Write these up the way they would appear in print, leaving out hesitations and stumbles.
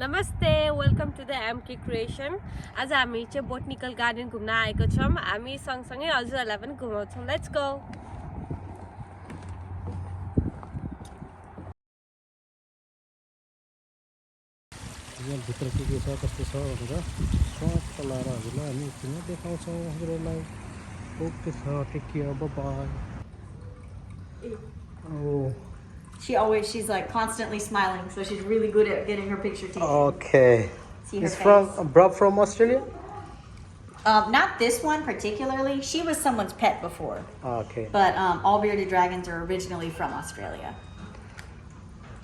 नमस्ते, welcome to the MK creation. आज हामी चाहिँ बोटनिकल गार्डन घुम्न आएको छौँ। हामी सँगसँगै हजुरहरूलाई पनि घुमाउँछौँ। Let's go. यहाँ भित्र के छ कस्तो छ भनेर स्वाद लाएर हजुरलाई हामी किन देखाउँछौँ हजुरहरूलाई। ओके छ, take care, bye. Oh. She's like constantly smiling, so she's really good at getting her picture taken. Okay. See her It's face? brought from Australia? Not this one particularly. She was someone's pet before. Okay. But all bearded dragons are originally from Australia.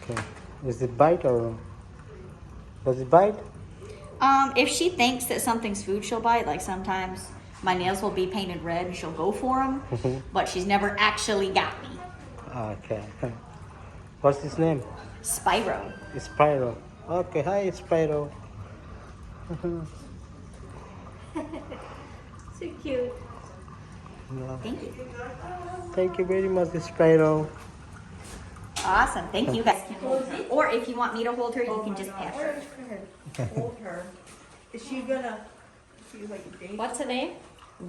Okay. Is it bite or does it bite? If she thinks that something's food, she'll bite. Like sometimes my nails will be painted red and she'll go for them, but she's never actually got me. Okay. What's his name? Spyro. Spyro. Okay, hi Spyro. So cute. Yeah. Thank you. Thank you very much, Spyro. Awesome. Thank you. You guys can hold her. Or if you want me to hold her, you can just pet her. Hold her. Is she gonna? She's like a baby. What's her name?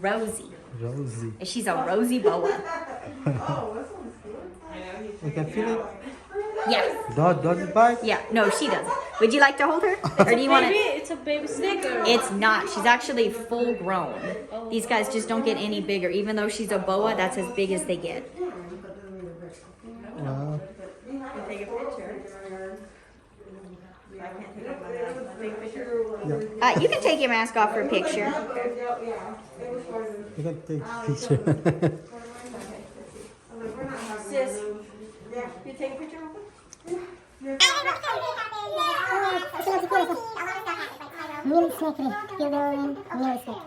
Rosie. Rosie. She's a rosy boa. Oh, that sounds good. You can feel it? Yes. Does it bite? Yeah. No, she doesn't. Would you like to hold her? Or do you want to? It's a baby snake. It's not. She's actually full grown. These guys just don't get any bigger. Even though she's a boa, that's as big as they get. Take a picture. I can't take my mask. Take a picture. You can take your mask off for a picture. You can take a picture. Sis, you take a picture. Mini snake, mini snake.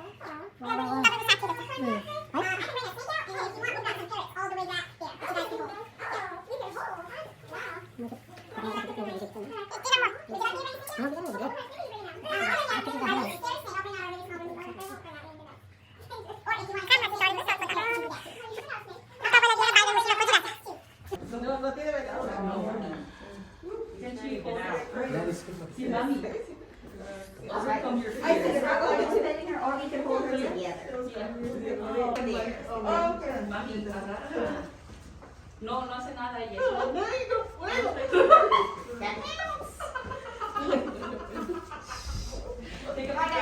No hace nada ella.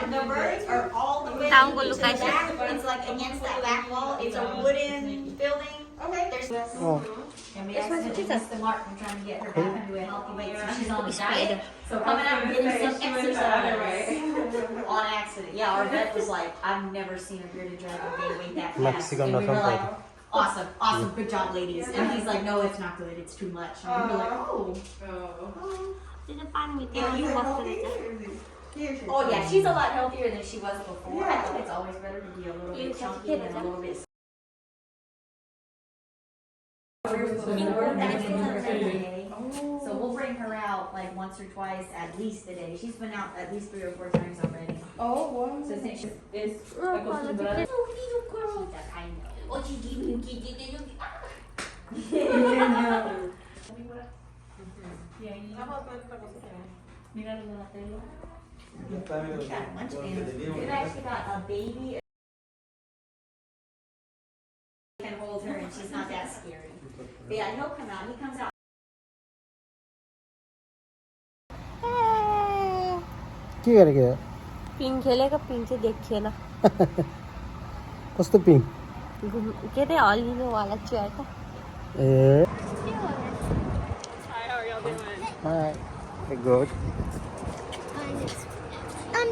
The birds are all the way Taong to the location. back. It's like against that back wall. It's a wooden building. Okay. There's Oh. and we accidentally missed the mark. I'm trying to get her back into a healthy weight, so she's on a diet. So coming out and getting some exercise on accident. Yeah, our vet was like, I've never seen a bearded dragon gain weight that fast. Mexican And we were or like, something. awesome, good job, ladies. And he's like, no, it's not good. It's too much. And we were like, oh. Oh yeah, she's a lot healthier than she was before. I think it's always better to be a little bit chunky and a little bit. So we'll bring her out like once or twice at least a day. She's been out at least 3 or 4 times already. Oh, wow. So since she's acostumbrada. oh little girl, I know. Oh, she give you kitty. We've actually got a baby. Can hold her and she's not that scary. But yeah, he'll come out. He comes out. के गरेको पिङ खेलेको पिङ चाहिँ देखिएन। कस्तो पिङ? के अरे हल्लिनुवाला चाहिँ त। ए Hi, how are y'all doing? Hi. Good.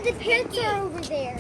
The parrots are over there.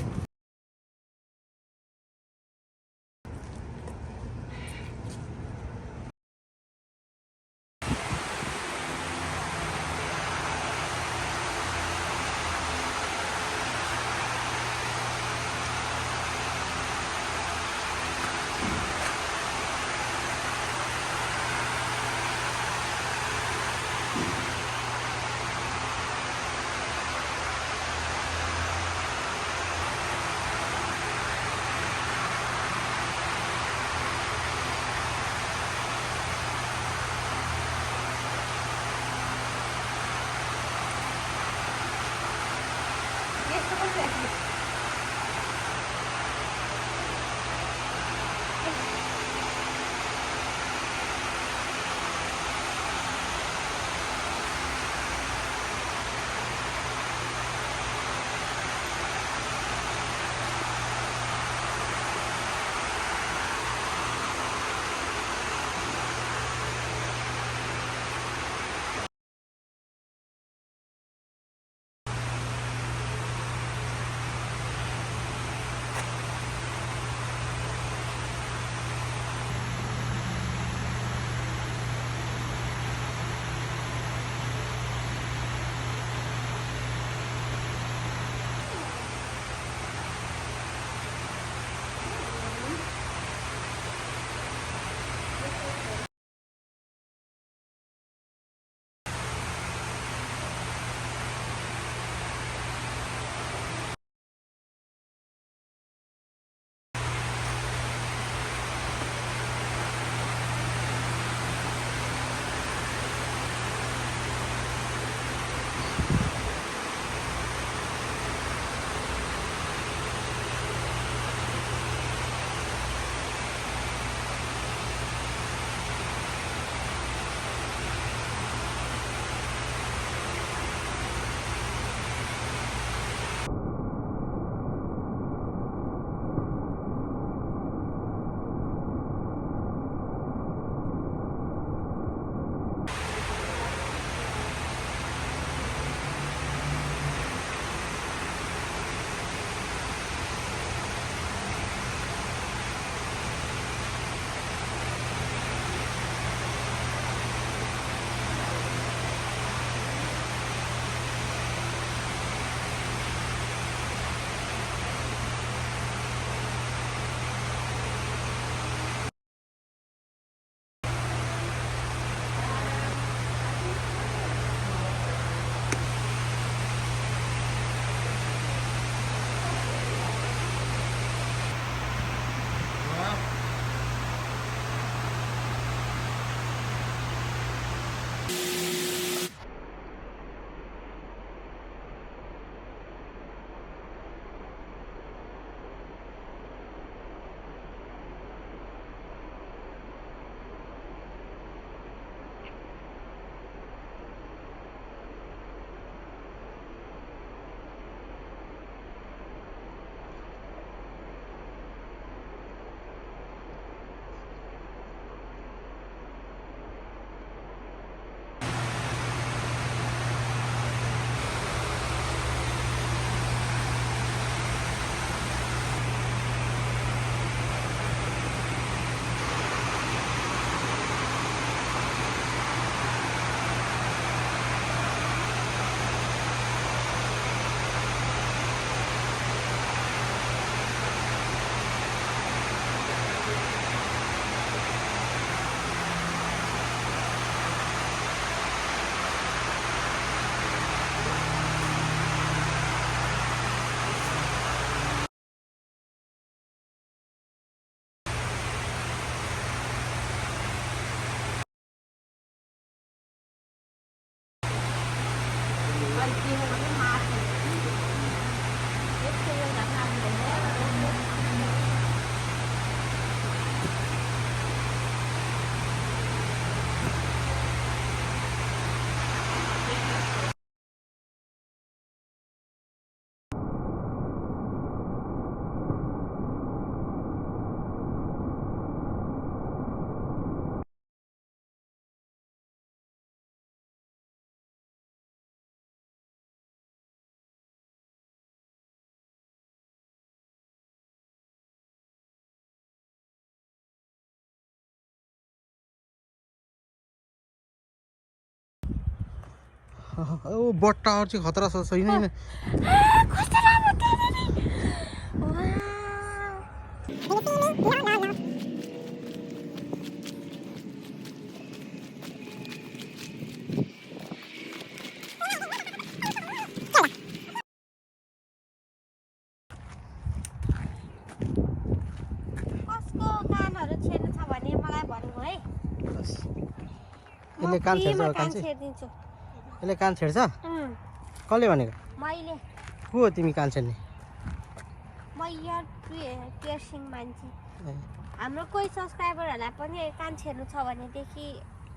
ओ बट्टाहरु चाहिँ खतरा छ छैन नि कस्तो राम्रो त्यहाँनेरि कसको कानहरु छेड्नु छ भने मलाई भन्नु है यसले कान छेड्छ कान चाहिँ छेड्दिन्छु यसले कान छेड्छ कसले भनेको मैले को हो तिमी कान्छे नि म यहाँ पियर्सिङ मान्छे हाम्रो कोही सब्सक्राइबरहरूलाई पनि कान्छेहरू छ भनेदेखि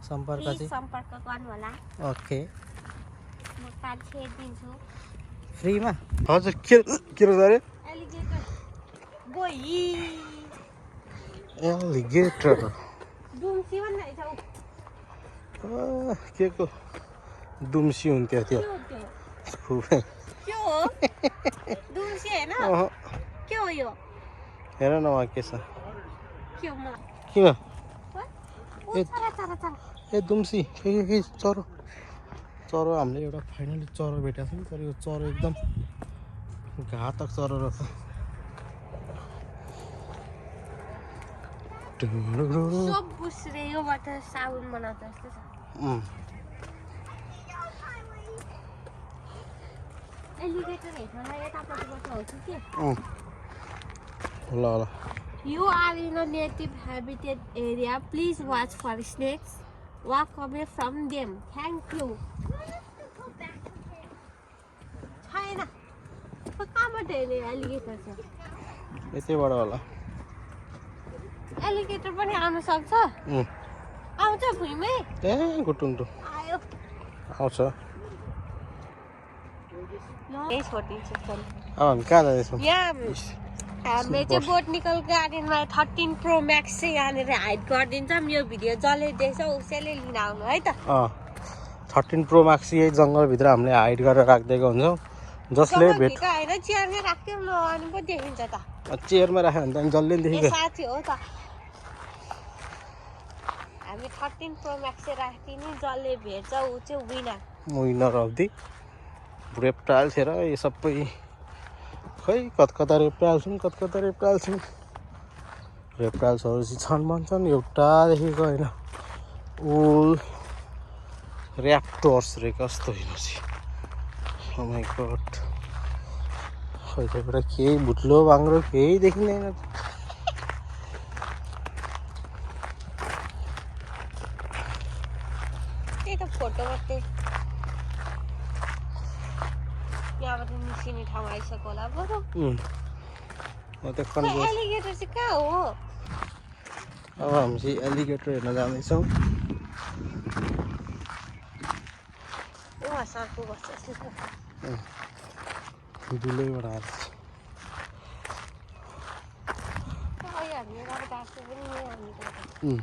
सम्पर्क प्लिज चाहिँ सम्पर्क गर्नु होला ओके म कान्छे दिन्छु फ्रीमा हजुर के रहेछ अरे एलिगेटर गोही एलिगेटर दुम्सी भन्ने रहेछ के को दुम्सी हुन्थ्यो त्यो के हो दुम्सी हैन के हो यो हेर न वहाँ के छ के हो म किन ओ चरा चरा चरा ए दुम्सी ए चरो चरो हामीले एउटा फाइनली चरो भेटेको छौँ तर यो चरो एकदम घातक चरो रहेछ सब बुस्रे योबाट साबुन बनाउँदा जस्तो छ एलिगेटर हेर्नलाई यतापट्टिबाट आउँछ के ल ल You are in a native habitat area. Please watch for snakes. Walk away from them. Thank you. छैन कहाँबाट हेर्ने एलिगेटर छ यतैबाट होला एलिगेटर पनि आउन सक्छ आउँछ भुइँमै ए गुटुन्टु आयो आउँछ यही छोडिदिन्छु फोन अब हामी कहाँ जाँदैछौँ यहाँ हामीले चाहिँ बोटनिकल गार्डनमा 13 प्रो म्याक्स चाहिँ यहाँनिर हाइड गरिदिन्छौँ यो भिडियो जसले देख्छ उसैले लिन आउनु है त 13 प्रो म्याक्स यही जङ्गलभित्र हामीले हाइड गरेर राखिदिएको हुन्छौँ जसले भेट होइन चेयरमै राख्थ्यौँ ल अनि पो देखिन्छ त चेयरमा राख्यो भने त अनि जसले देखिन्छ साथी हो त हामी 13 प्रो म्याक्स चाहिँ राख्दिने जसले भेट्छ ऊ चाहिँ विनर अफ दि रेप्टाइल्स हेर यो सबै खै कता रेप्टाइल्स छन् रेप्टाइल्सहरू चाहिँ छन् भन्छन् एउटादेखिको होइन ओल ऱ्याप्टर्स रे कस्तो हेर्नुहोस् ओ माइ गॉड खै त्यहाँबाट केही भुत्लो बाङ्रो केही देखिँदैन त्यही त फोटो मात्रै यहाँबाट निस्किने ठाउँ आइसक्यो होला बरु एलिगेटर चाहिँ कहाँ हो अब हामी चाहिँ एलिगेटर हेर्न जाँदैछौँ उहाँ सर्को बस्छ दुलैबाट आएर हामी गएको पनि